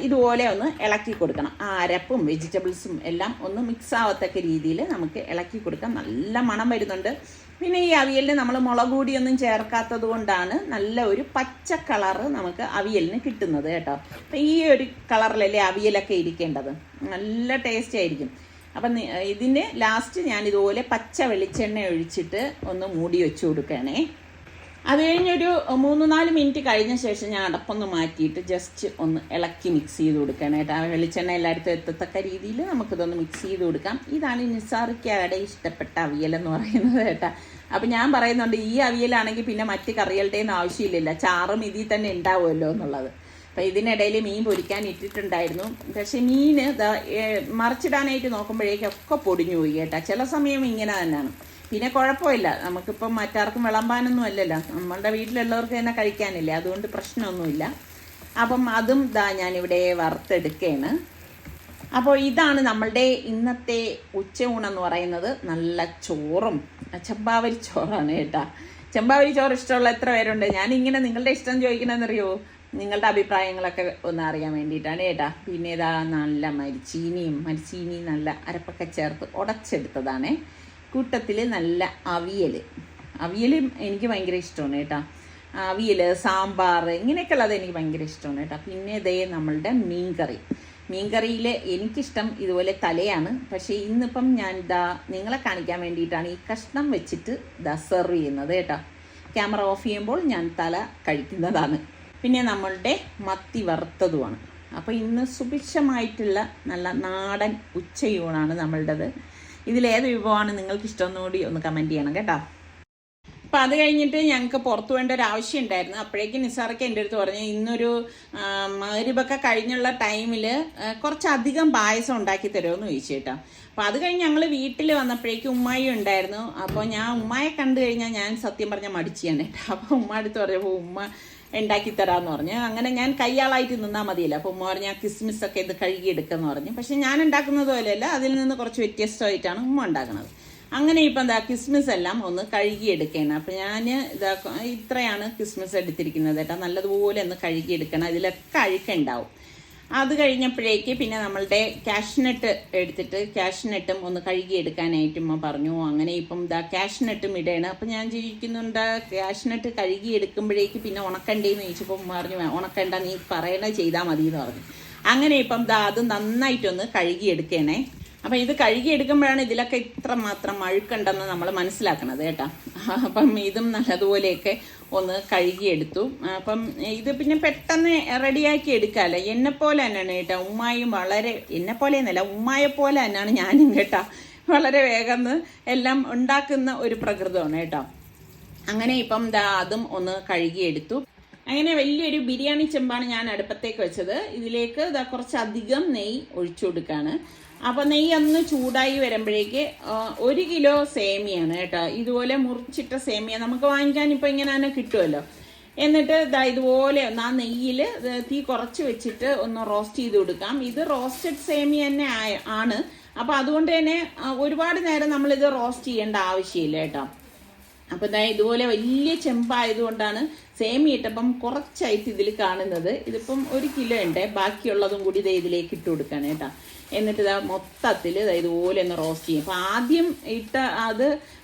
A: ഇതുപോലെ ഒന്ന് ഇളക്കി കൊടുക്കണം. ആ അരപ്പും വെജിറ്റബിൾസും എല്ലാം ഒന്ന് മിക്സ് ആവത്തക്ക രീതിയിൽ നമുക്ക് ഇളക്കി കൊടുക്കാം. നല്ല മണം വരുന്നുണ്ട്. പിന്നെ ഈ അവിയലിന് നമ്മൾ മുളക് പൊടിയൊന്നും ചേർക്കാത്തത് കൊണ്ടാണ് നല്ല ഒരു പച്ച കളറ് നമുക്ക് അവിയലിന് കിട്ടുന്നത് കേട്ടോ. അപ്പം ഈ ഒരു കളറിലല്ലേ അവിയലൊക്കെ ഇരിക്കേണ്ടത്, നല്ല ടേസ്റ്റ് ആയിരിക്കും. അപ്പം ഇതിന് ലാസ്റ്റ് ഞാൻ ഇതുപോലെ പച്ച വെളിച്ചെണ്ണ ഒഴിച്ചിട്ട് ഒന്ന് മൂടി വെച്ച് കൊടുക്കുകയാണേ. അത് കഴിഞ്ഞൊരു 3-4 മിനിറ്റ് കഴിഞ്ഞ ശേഷം ഞാൻ അടപ്പൊന്ന് മാറ്റിയിട്ട് ജസ്റ്റ് ഒന്ന് ഇളക്കി മിക്സ് ചെയ്ത് കൊടുക്കാനായിട്ട്. ആ വെളിച്ചെണ്ണ എല്ലായിടത്തും എത്തത്തക്ക രീതിയിൽ നമുക്കിതൊന്ന് മിക്സ് ചെയ്ത് കൊടുക്കാം. ഇതാണ് നിസാറിക്കയുടെ ഇഷ്ടപ്പെട്ട അവിയലെന്ന് പറയുന്നത് കേട്ടോ. അപ്പം ഞാൻ പറയുന്നുണ്ട്, ഈ അവിയലാണെങ്കിൽ പിന്നെ മറ്റ് കറികളുടെയൊന്നും ആവശ്യമില്ലല്ലോ, ചാറും ഇതിൽ തന്നെ ഉണ്ടാവുമല്ലോ എന്നുള്ളത്. അപ്പം ഇതിനിടയിൽ മീൻ പൊരിക്കാൻ ഇട്ടിട്ടുണ്ടായിരുന്നു. പക്ഷെ മീൻ മറിച്ചിടാനായിട്ട് നോക്കുമ്പോഴേക്കൊക്കെ പൊടിഞ്ഞു പോയി കേട്ടോ. ചില സമയം ഇങ്ങനെ തന്നെയാണ്. പിന്നെ കുഴപ്പമില്ല, നമുക്കിപ്പം മറ്റാർക്കും വിളമ്പാനൊന്നും അല്ലല്ലോ, നമ്മളുടെ വീട്ടിലുള്ളവർക്ക് തന്നെ കഴിക്കാനില്ലേ, അതുകൊണ്ട് പ്രശ്നമൊന്നുമില്ല. അപ്പം അതും ഞാനിവിടെ വറുത്തെടുക്കുകയാണ്. അപ്പോൾ ഇതാണ് നമ്മളുടെ ഇന്നത്തെ ഉച്ചയൂണെന്ന് പറയുന്നത്. നല്ല ചോറും ചെമ്പാവരി ചോറാണ് കേട്ടാ. ചെമ്പാവരി ചോറ് ഇഷ്ടമുള്ള എത്ര പേരുണ്ട്? ഞാനിങ്ങനെ നിങ്ങളുടെ ഇഷ്ടം ചോദിക്കണമെന്നറിയോ, നിങ്ങളുടെ അഭിപ്രായങ്ങളൊക്കെ ഒന്ന് അറിയാൻ വേണ്ടിയിട്ടാണ് കേട്ടാ. പിന്നെ ഇതാ നല്ല മരിച്ചീനി നല്ല അരപ്പൊക്കെ ചേർത്ത് ഉടച്ചെടുത്തതാണ്. കൂട്ടത്തിൽ നല്ല അവിയലും എനിക്ക് ഭയങ്കര ഇഷ്ടമാണ് കേട്ടാ. അവിയൽ, സാമ്പാർ ഇങ്ങനെയൊക്കെയുള്ളത് എനിക്ക് ഭയങ്കര ഇഷ്ടമാണ് കേട്ടോ. പിന്നെ ഇതേ നമ്മളുടെ മീൻകറിയിൽ എനിക്കിഷ്ടം ഇതുപോലെ തലയാണ്. പക്ഷേ ഇന്നിപ്പം ഞാൻ നിങ്ങളെ കാണിക്കാൻ വേണ്ടിയിട്ടാണ് ഈ കഷ്ണം വെച്ചിട്ട് സെർവ് ചെയ്യുന്നത് കേട്ടോ. ക്യാമറ ഓഫ് ചെയ്യുമ്പോൾ ഞാൻ തല കഴിക്കുന്നതാണ്. പിന്നെ നമ്മളുടെ മത്തി വറുത്തതുമാണ്. അപ്പോൾ ഇന്ന് സുഭിക്ഷമായിട്ടുള്ള നല്ല നാടൻ ഉച്ചയൂണാണ് നമ്മളുടേത്. ഇതിലേത് വിഭവമാണ് നിങ്ങൾക്ക് ഇഷ്ടമെന്നുകൂടി ഒന്ന് കമൻറ്റ് ചെയ്യണം കേട്ടോ. അപ്പം അത് കഴിഞ്ഞിട്ട് ഞങ്ങൾക്ക് പുറത്തു വേണ്ട ഒരു ആവശ്യം ഉണ്ടായിരുന്നു. അപ്പോഴേക്കും നിസാറൊക്കെ എൻ്റെ അടുത്ത് പറഞ്ഞു, ഇന്നൊരു മഗ്‌രിബൊക്കെ കഴിഞ്ഞുള്ള ടൈമിൽ കുറച്ചധികം പായസം ഉണ്ടാക്കി തരുമെന്ന് ചോദിച്ചു കേട്ടോ. അപ്പോൾ അത് കഴിഞ്ഞ് ഞങ്ങൾ വീട്ടിൽ വന്നപ്പോഴേക്കും ഉമ്മായി ഉണ്ടായിരുന്നു. അപ്പോൾ ഞാൻ ഉമ്മായെ കണ്ടു കഴിഞ്ഞാൽ ഞാൻ സത്യം പറഞ്ഞാൽ മടിച്ചാണ് കേട്ടോ. അപ്പോൾ ഉമ്മ അടുത്ത് പറഞ്ഞപ്പോൾ ഉമ്മ ഉണ്ടാക്കി തരാമെന്ന് പറഞ്ഞു. അങ്ങനെ ഞാൻ കയ്യാളായിട്ട് നിന്നാൽ മതിയല്ലോ. അപ്പോൾ ഉമ്മ പറഞ്ഞു കിസ്മിസൊക്കെ ഇത് കഴുകിയെടുക്കുമെന്ന് പറഞ്ഞു. പക്ഷെ ഞാൻ ഉണ്ടാക്കുന്നത് പോലെയല്ല, അതിൽ നിന്ന് കുറച്ച് വ്യത്യസ്തമായിട്ടാണ് ഉമ്മ ഉണ്ടാക്കുന്നത്. അങ്ങനെ ഇപ്പം കിസ്മിസ് എല്ലാം ഒന്ന് കഴുകിയെടുക്കണം. അപ്പം ഞാൻ ഇത്രയാണ് കിസ്മിസ് എടുത്തിരിക്കുന്നത് കേട്ടോ. നല്ലതുപോലെ ഒന്ന് കഴുകിയെടുക്കണം, ഇതിലൊക്കെ അഴുക്കുണ്ടാവും. അത് കഴിഞ്ഞപ്പോഴേക്ക് പിന്നെ നമ്മളുടെ കാഷ്നട്ട് എടുത്തിട്ട് കാഷ്നട്ടും ഒന്ന് കഴുകിയെടുക്കാനായിട്ടും പറഞ്ഞു. അങ്ങനെ ഇപ്പം കാഷ്നട്ടും ഇടയാണ്. അപ്പം ഞാൻ ചോദിക്കുന്നുണ്ട്, കാഷ്നട്ട് കഴുകിയെടുക്കുമ്പോഴേക്ക് പിന്നെ ഉണക്കണ്ടേന്ന് ചോദിച്ചപ്പോൾ പറഞ്ഞു ഉണക്കണ്ട, നീ പറയണത് ചെയ്താൽ മതി എന്ന് പറഞ്ഞു. അങ്ങനെ ഇപ്പം അത് നന്നായിട്ടൊന്ന് കഴുകിയെടുക്കണേ. അപ്പം ഇത് കഴുകിയെടുക്കുമ്പോഴാണ് ഇതിലൊക്കെ ഇത്ര മാത്രം അഴുക്കുണ്ടെന്ന് നമ്മൾ മനസ്സിലാക്കണത് കേട്ടോ. അപ്പം ഇതും നല്ലതുപോലെയൊക്കെ ഒന്ന് കഴുകിയെടുത്തു. അപ്പം ഇത് പിന്നെ പെട്ടെന്ന് റെഡിയാക്കി എടുക്കാമല്ലോ. എന്നെപ്പോലെ തന്നെയാണ് കേട്ടോ. ഉമ്മായും എന്നെപ്പോലെ എന്നല്ല, ഉമ്മായെപ്പോലെ തന്നെയാണ് ഞാനും കേട്ടോ. വളരെ വേഗം എല്ലാം ഉണ്ടാക്കുന്ന ഒരു പ്രകൃതമാണ് കേട്ടോ. അങ്ങനെ ഇപ്പം അതും ഒന്ന് കഴുകിയെടുത്തു. അങ്ങനെ വലിയൊരു ബിരിയാണി ചെമ്പാണ് ഞാൻ അടുപ്പത്തേക്ക് വെച്ചത്. ഇതിലേക്ക് കുറച്ചധികം നെയ്യ് ഒഴിച്ചു കൊടുക്കുകയാണ്. അപ്പോൾ നെയ്യ് ഒന്ന് ചൂടായി വരുമ്പോഴേക്ക് 1 കിലോ സേമിയാണ് കേട്ടോ. ഇതുപോലെ മുറിച്ചിട്ട സേമിയ നമുക്ക് വാങ്ങിക്കാൻ ഇപ്പോൾ ഇങ്ങനെ തന്നെ കിട്ടുമല്ലോ. എന്നിട്ട് ഇതുപോലെ ആ നെയ്യിൽ തീ കുറച്ച് വെച്ചിട്ട് ഒന്ന് റോസ്റ്റ് ചെയ്ത് കൊടുക്കാം. ഇത് റോസ്റ്റഡ് സേമിയ തന്നെ ആണ്. അപ്പോൾ അതുകൊണ്ട് തന്നെ ഒരുപാട് നേരം നമ്മളിത് റോസ്റ്റ് ചെയ്യേണ്ട ആവശ്യമില്ല കേട്ടോ. അപ്പോൾ ഇതുപോലെ വലിയ ചെമ്പായതുകൊണ്ടാണ് സേമിയ ഇട്ടപ്പം കുറച്ചായിട്ട് ഇതിൽ കാണുന്നത്. ഇതിപ്പം 1 കിലോ ഉണ്ട്. ബാക്കിയുള്ളതും കൂടി ഇതിലേക്ക് ഇട്ട് കൊടുക്കണം കേട്ടോ. എന്നിട്ട് മൊത്തത്തിൽ ഇതുപോലെ ഒന്ന് റോസ്റ്റ് ചെയ്യും. അപ്പോൾ ആദ്യം ഇട്ട അത്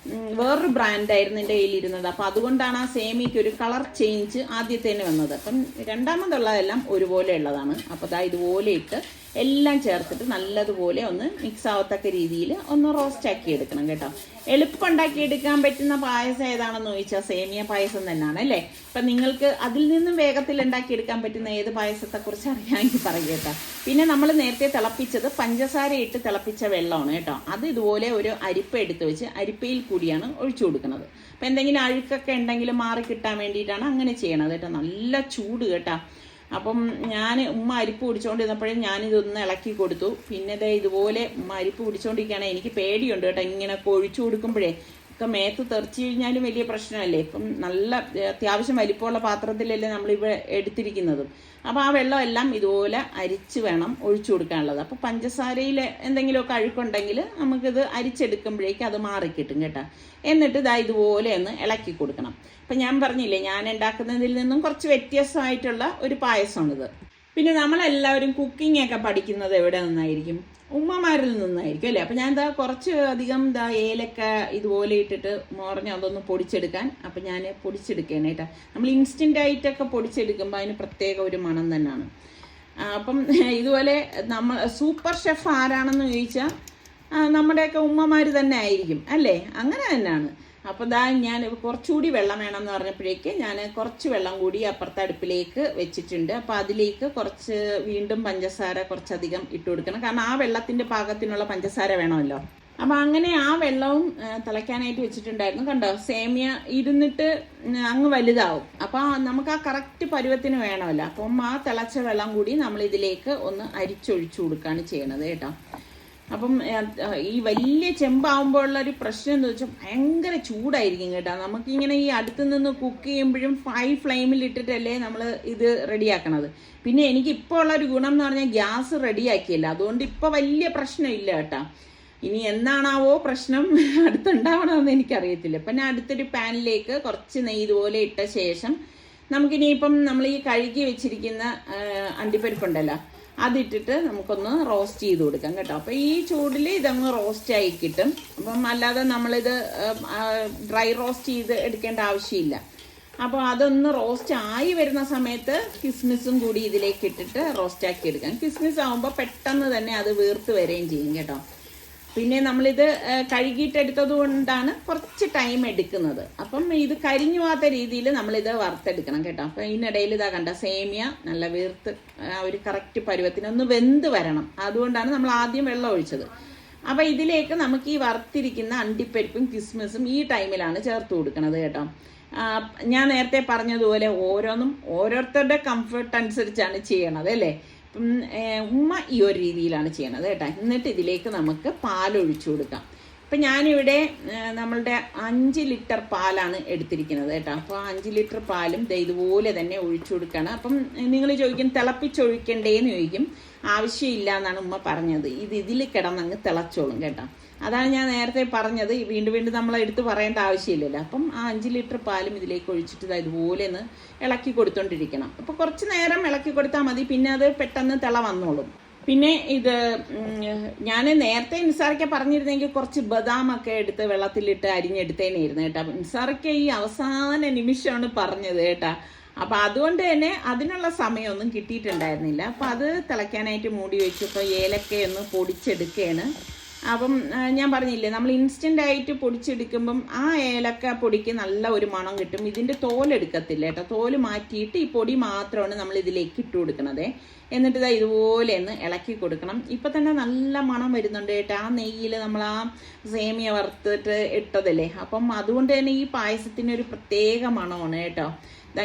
A: വേറൊരു ബ്രാൻഡായിരുന്നു എൻ്റെ കയ്യിലിരുന്നത്. അപ്പോൾ അതുകൊണ്ടാണ് ആ സേമിയയ്ക്ക് ഒരു കളർ ചേഞ്ച് ആദ്യത്തേന് വന്നത്. അപ്പം രണ്ടാമതുള്ളതെല്ലാം ഒരുപോലെ ഉള്ളതാണ്. അപ്പോൾ ഇതുപോലെ ഇട്ട് എല്ലാം ചേർത്തിട്ട് നല്ലതുപോലെ ഒന്ന് മിക്സ് ആവത്തക്ക രീതിയിൽ ഒന്ന് റോസ്റ്റ് ആക്കി എടുക്കണം കേട്ടോ. എളുപ്പം ഉണ്ടാക്കിയെടുക്കാൻ പറ്റുന്ന പായസം ഏതാണെന്ന് ചോദിച്ചാൽ സേമിയ പായസം തന്നെയാണ് അല്ലേ. അപ്പം നിങ്ങൾക്ക് അതിൽ നിന്നും വേഗത്തിൽ ഉണ്ടാക്കിയെടുക്കാൻ പറ്റുന്ന ഏത് പായസത്തെക്കുറിച്ച് അറിയാമെങ്കിൽ പറയുക കേട്ടോ. പിന്നെ നമ്മൾ നേരത്തെ തിളപ്പിച്ചത് പഞ്ചസാര ഇട്ട് തിളപ്പിച്ച വെള്ളമാണ് കേട്ടോ. അത് ഇതുപോലെ ഒരു അരിപ്പ എടുത്ത് വെച്ച് അരിപ്പയിൽ കൂടിയാണ് ഒഴിച്ചു കൊടുക്കുന്നത്. അപ്പം എന്തെങ്കിലും അഴുക്കൊക്കെ ഉണ്ടെങ്കിൽ മാറി കിട്ടാൻ വേണ്ടിയിട്ടാണ് അങ്ങനെ ചെയ്യണത് കേട്ടോ. നല്ല ചൂട് കേട്ടോ. അപ്പം ഉമ്മ അരിപ്പ് പിടിച്ചോണ്ടിരുന്നപ്പോഴേ ഞാനിതൊന്ന് ഇളക്കി കൊടുത്തു. പിന്നെ ഇതുപോലെ ഉമ്മ അരിപ്പ് പിടിച്ചോണ്ടിരിക്കുകയാണ്. എനിക്ക് പേടിയുണ്ട് കേട്ടോ, ഇങ്ങനെ ഒഴിച്ചു കൊടുക്കുമ്പോഴേ ഒക്കെ മേത്ത് തെറിച്ചു കഴിഞ്ഞാലും വലിയ പ്രശ്നമല്ലേ. ഇപ്പം നല്ല അത്യാവശ്യം വലിപ്പമുള്ള പാത്രത്തിലല്ലേ നമ്മളിവിടെ എടുത്തിരിക്കുന്നതും. അപ്പോൾ ആ വെള്ളം എല്ലാം ഇതുപോലെ അരിച്ച് വേണം ഒഴിച്ചു കൊടുക്കാനുള്ളത്. അപ്പോൾ പഞ്ചസാരയിൽ എന്തെങ്കിലുമൊക്കെ അഴുക്കുണ്ടെങ്കിൽ നമുക്കിത് അരിച്ചെടുക്കുമ്പോഴേക്ക് അത് മാറിക്കിട്ടും കേട്ടോ. എന്നിട്ട് ഇതുപോലെ ഒന്ന് ഇളക്കി കൊടുക്കണം. അപ്പം ഞാൻ പറഞ്ഞില്ലേ, ഞാൻ ഉണ്ടാക്കുന്നതിൽ നിന്നും കുറച്ച് വ്യത്യസ്തമായിട്ടുള്ള ഒരു പായസമാണിത്. പിന്നെ നമ്മളെല്ലാവരും കുക്കിംഗ് ഒക്കെ പഠിക്കുന്നത് എവിടെ നിന്നായിരിക്കും? ഉമ്മമാരിൽ നിന്നായിരിക്കും അല്ലേ. അപ്പം ഞാൻ കുറച്ച് അധികം ഏലക്ക ഇതുപോലെ ഇട്ടിട്ട് അതൊന്ന് പൊടിച്ചെടുക്കാൻ. അപ്പം ഞാൻ പൊടിച്ചെടുക്കുകയാണ് കേട്ടോ. നമ്മൾ ഇൻസ്റ്റൻ്റ് ആയിട്ടൊക്കെ പൊടിച്ചെടുക്കുമ്പോൾ അതിന് പ്രത്യേക ഒരു മണം തന്നെയാണ്. അപ്പം ഇതുപോലെ നമ്മൾ സൂപ്പർ ഷെഫ് ആരാണെന്ന് ചോദിച്ചാൽ നമ്മുടെയൊക്കെ ഉമ്മമാർ തന്നെ ആയിരിക്കും അല്ലേ. അങ്ങനെ തന്നെയാണ്. അപ്പോൾ ഞാൻ കുറച്ചുകൂടി വെള്ളം വേണമെന്ന് പറഞ്ഞപ്പോഴേക്ക് ഞാൻ കുറച്ച് വെള്ളം കൂടി അപ്പുറത്തെ അടുപ്പിലേക്ക് വെച്ചിട്ടുണ്ട്. അപ്പോൾ അതിലേക്ക് കുറച്ച് വീണ്ടും പഞ്ചസാര കുറച്ചധികം ഇട്ട് കൊടുക്കണം. കാരണം ആ വെള്ളത്തിൻ്റെ പാകത്തിനുള്ള പഞ്ചസാര വേണമല്ലോ. അപ്പോൾ അങ്ങനെ ആ വെള്ളവും തിളയ്ക്കാനായിട്ട് വെച്ചിട്ടുണ്ടായിരുന്നു. കണ്ടോ, സേമിയ ഇരുന്നിട്ട് അങ്ങ് വലുതാവും. അപ്പോൾ നമുക്ക് ആ കറക്റ്റ് പരുവത്തിന് വേണമല്ലോ. അപ്പം ആ തിളച്ച വെള്ളം കൂടി നമ്മൾ ഇതിലേക്ക് ഒന്ന് അരിച്ചൊഴിച്ചു കൊടുക്കുകയാണ് ചെയ്യണത് കേട്ടോ. അപ്പം ഈ വലിയ ചെമ്പാവുമ്പോഴുള്ള ഒരു പ്രശ്നം എന്ന് വെച്ചാൽ ഭയങ്കര ചൂടായിരിക്കും കേട്ടോ. നമുക്കിങ്ങനെ ഈ അടുത്ത് നിന്ന് കുക്ക് ചെയ്യുമ്പോഴും ഹൈ ഫ്ലെയിമിൽ ഇട്ടിട്ടല്ലേ നമ്മൾ ഇത് റെഡിയാക്കണത്. പിന്നെ എനിക്ക് ഇപ്പോൾ ഉള്ളൊരു ഗുണം എന്ന് പറഞ്ഞാൽ ഗ്യാസ് റെഡിയാക്കിയില്ല, അതുകൊണ്ട് ഇപ്പോൾ വലിയ പ്രശ്നമില്ല കേട്ടോ. ഇനി എന്നാണാവോ പ്രശ്നം അടുത്തുണ്ടാവണമെന്ന് എനിക്കറിയത്തില്ല. അപ്പം ഞാൻ അടുത്തൊരു പാനിലേക്ക് കുറച്ച് നെയ്യ് ഇതുപോലെ ഇട്ട ശേഷം നമുക്കിനിയിപ്പം നമ്മൾ ഈ കഴുകി വെച്ചിരിക്കുന്ന അണ്ടിപ്പരിപ്പുണ്ടല്ലോ അതിട്ടിട്ട് നമുക്കൊന്ന് റോസ്റ്റ് ചെയ്ത് കൊടുക്കാം കേട്ടോ. അപ്പോൾ ഈ ചൂടിൽ ഇതങ്ങ് റോസ്റ്റ് ആയി കിട്ടും. അപ്പം അല്ലാതെ നമ്മളിത് ഡ്രൈ റോസ്റ്റ് ചെയ്ത് എടുക്കേണ്ട ആവശ്യമില്ല. അപ്പോൾ അതൊന്ന് റോസ്റ്റ് ആയി വരുന്ന സമയത്ത് കിസ്മിസും കൂടി ഇതിലേക്ക് ഇട്ടിട്ട് റോസ്റ്റ് ആക്കി എടുക്കാം. കിസ്മിസ് ആകുമ്പോൾ പെട്ടെന്ന് തന്നെ അത് വീർത്ത് വരികയും ചെയ്യും കേട്ടോ. പിന്നെ നമ്മളിത് കഴുകിയിട്ടെടുത്തത് കൊണ്ടാണ് കുറച്ച് ടൈം എടുക്കുന്നത്. അപ്പം ഇത് കരിഞ്ഞു പോകാത്ത രീതിയിൽ നമ്മളിത് വറുത്തെടുക്കണം കേട്ടോ. അപ്പം ഇതിനിടയിൽ ഇതാ കണ്ട സേമിയ നല്ല വീർത്ത് ഒരു കറക്റ്റ് പരുവത്തിനൊന്ന് വെന്ത് വരണം, അതുകൊണ്ടാണ് നമ്മൾ ആദ്യം വെള്ളം ഒഴിച്ചത്. അപ്പം ഇതിലേക്ക് നമുക്ക് ഈ വറുത്തിരിക്കുന്ന അണ്ടിപ്പരിപ്പും കിസ്മിസും ഈ ടൈമിലാണ് ചേർത്ത് കൊടുക്കണത് കേട്ടോ. ഞാൻ നേരത്തെ പറഞ്ഞതുപോലെ ഓരോന്നും ഓരോരുത്തരുടെ കംഫർട്ട് അനുസരിച്ചാണ് ചെയ്യണത് അല്ലേ. ഉമ്മ ഈ ഒരു രീതിയിലാണ് ചെയ്യണത് കേട്ടോ. എന്നിട്ട് ഇതിലേക്ക് നമുക്ക് പാലൊഴിച്ചു കൊടുക്കാം. അപ്പം ഞാനിവിടെ നമ്മളുടെ 5 ലിറ്റർ പാലാണ് എടുത്തിരിക്കുന്നത് കേട്ടോ. അപ്പോൾ 5 ലിറ്റർ പാലും ഇതുപോലെ തന്നെ ഒഴിച്ചു കൊടുക്കണം. അപ്പം നിങ്ങൾ ചോദിക്കും തിളപ്പിച്ചൊഴിക്കണ്ടേന്ന് ചോദിക്കും. ആവശ്യമില്ല എന്നാണ് ഉമ്മ പറഞ്ഞത്. ഇതിൽ കിടന്നങ്ങ് തിളച്ചോളും കേട്ടോ. അതാണ് ഞാൻ നേരത്തെ പറഞ്ഞത്, വീണ്ടും വീണ്ടും നമ്മൾ എടുത്ത് പറയേണ്ട ആവശ്യമില്ലല്ലോ. അപ്പം ആ 5 ലിറ്റർ പാലും ഇതിലേക്ക് ഒഴിച്ചിട്ട് ഇതുപോലെ ഒന്ന് ഇളക്കി കൊടുത്തോണ്ടിരിക്കണം. അപ്പോൾ കുറച്ച് നേരം ഇളക്കി കൊടുത്താൽ മതി, പിന്നെ അത് പെട്ടെന്ന് തിള വന്നോളും. പിന്നെ ഇത് ഞാൻ നേരത്തെ നിസാറിക്ക പറഞ്ഞിരുന്നെങ്കിൽ കുറച്ച് ബദാമൊക്കെ എടുത്ത് വെള്ളത്തിലിട്ട് അരിഞ്ഞെടുത്തേനായിരുന്നു കേട്ടോ. നിസാറിക്ക ഈ അവസാന നിമിഷമാണ് പറഞ്ഞത് കേട്ടോ. അപ്പം അതുകൊണ്ട് തന്നെ അതിനുള്ള സമയമൊന്നും കിട്ടിയിട്ടുണ്ടായിരുന്നില്ല. അപ്പം അത് തിളയ്ക്കാനായിട്ട് മൂടി വെച്ചപ്പോൾ ഏലക്കയൊന്ന് പൊടിച്ചെടുക്കുകയാണ്. അപ്പം ഞാൻ പറഞ്ഞില്ലേ, നമ്മൾ ഇൻസ്റ്റൻ്റ് ആയിട്ട് പൊടിച്ചെടുക്കുമ്പം ആ ഏലക്ക പൊടിക്ക് നല്ല ഒരു മണം കിട്ടും. ഇതിൻ്റെ തോലെടുക്കത്തില്ല കേട്ടോ. തോല് മാറ്റിയിട്ട് ഈ പൊടി മാത്രമാണ് നമ്മൾ ഇതിലേക്ക് ഇട്ട് കൊടുക്കണത്. എന്നിട്ട് ഇതുപോലെ ഒന്ന് ഇളക്കി കൊടുക്കണം. ഇപ്പം തന്നെ നല്ല മണം വരുന്നുണ്ട് കേട്ടോ. ആ നെയ്യിൽ നമ്മൾ ആ സേമിയ വറുത്തിട്ട് ഇട്ടതല്ലേ. അപ്പം അതുകൊണ്ട് തന്നെ ഈ പായസത്തിനൊരു പ്രത്യേക മണമാണ് കേട്ടോ.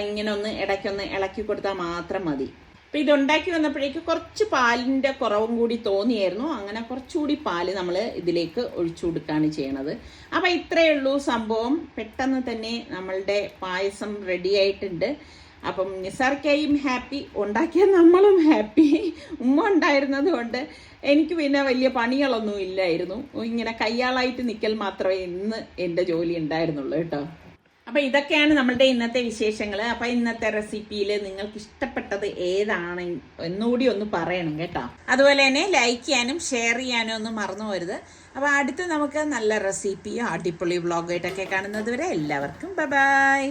A: ഇങ്ങനെ ഒന്ന് ഇടയ്ക്കൊന്ന് ഇളക്കി കൊടുത്താൽ മാത്രം മതി. അപ്പം ഇതുണ്ടാക്കി വന്നപ്പോഴേക്ക് കുറച്ച് പാലിൻ്റെ കുറവും കൂടി തോന്നിയായിരുന്നു. അങ്ങനെ കുറച്ചുകൂടി പാല് നമ്മൾ ഇതിലേക്ക് ഒഴിച്ചു കൊടുക്കുകയാണ് ചെയ്യണത്. അപ്പം ഇത്രയേ ഉള്ളൂ സംഭവം. പെട്ടെന്ന് തന്നെ നമ്മളുടെ പായസം റെഡി ആയിട്ടുണ്ട്. അപ്പം നിസാർക്കയും ഹാപ്പി, ഉണ്ടാക്കിയ നമ്മളും ഹാപ്പി. ഉമ്മ ഉണ്ടായിരുന്നത് കൊണ്ട് എനിക്ക് പിന്നെ വലിയ പണികളൊന്നും ഇല്ലായിരുന്നു. ഇങ്ങനെ കയ്യാളായിട്ട് നിൽക്കൽ മാത്രമേ ഇന്ന് എൻ്റെ ജോലി ഉണ്ടായിരുന്നുള്ളൂ കേട്ടോ. അപ്പം ഇതൊക്കെയാണ് നമ്മളുടെ ഇന്നത്തെ വിശേഷങ്ങൾ. അപ്പം ഇന്നത്തെ റെസിപ്പിയിൽ നിങ്ങൾക്ക് ഇഷ്ടപ്പെട്ടത് ഏതാണ് എന്നുകൂടി ഒന്ന് പറയണം കേട്ടോ. അതുപോലെ തന്നെ ലൈക്ക് ചെയ്യാനും ഷെയർ ചെയ്യാനും ഒന്നും മറന്നു പോരുത്. അപ്പോൾ അടുത്ത് നമുക്ക് നല്ല റെസിപ്പിയോ അടിപൊളി വ്ളോഗായിട്ടൊക്കെ കാണുന്നത് വരെ എല്ലാവർക്കും ബൈ ബൈ.